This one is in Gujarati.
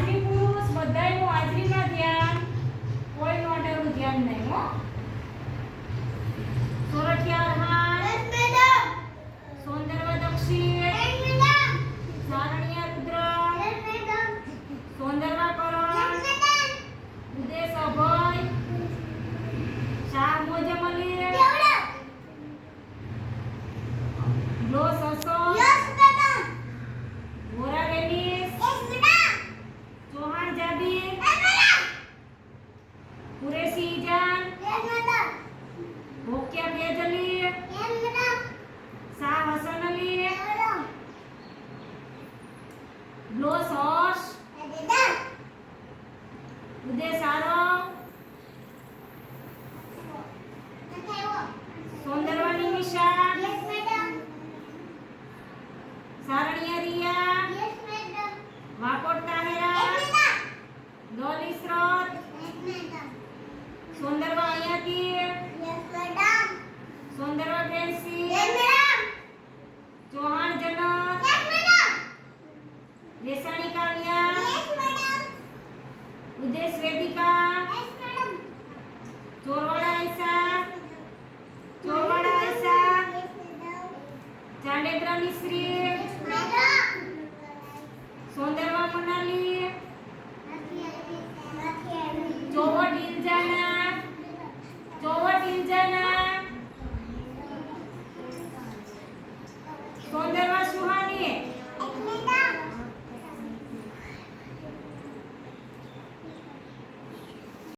હાજરી પુરુષ બધાયનું હાજરીમાં ધ્યાન, કોઈ નોટેનું ધ્યાન નહીં હો. Sorathiya yes madam. Saundarya Dakshin, yes madam. Saraniya Rudra, yes madam. Saundarya Karan, yes madam. Udesh Abhay, Shah Mojamali, madam. લો સસો, યસ મેડમ. વોરા રેડિસ, yes madam. Chauhan Jabir, yes madam. Qureshi Ijan, yes madam. Bhokiya બેજલી, yes madam. Shah Hasan Ali, madam. લો સોશ, મેડમ. ઉદેશ આરવ, સૌંદર્યની Nisha, yes madam. Saraniya Riya, yes madam. Vakot Tahera, yes madam. દોલી સ્રોત, યસ મેડમ. સૌંદર્ય અયાતી, યસ મેડમ. સૌંદર્ય ફેન્સી, yes madam. Chauhan Janak, yes madam. Resani Kavya, yes madam. Udesh Vedika, yes madam. Chorwada Ayesha, Chorwada Ayesha, yes madam. ચાંડેદ્રા મિશ્રી,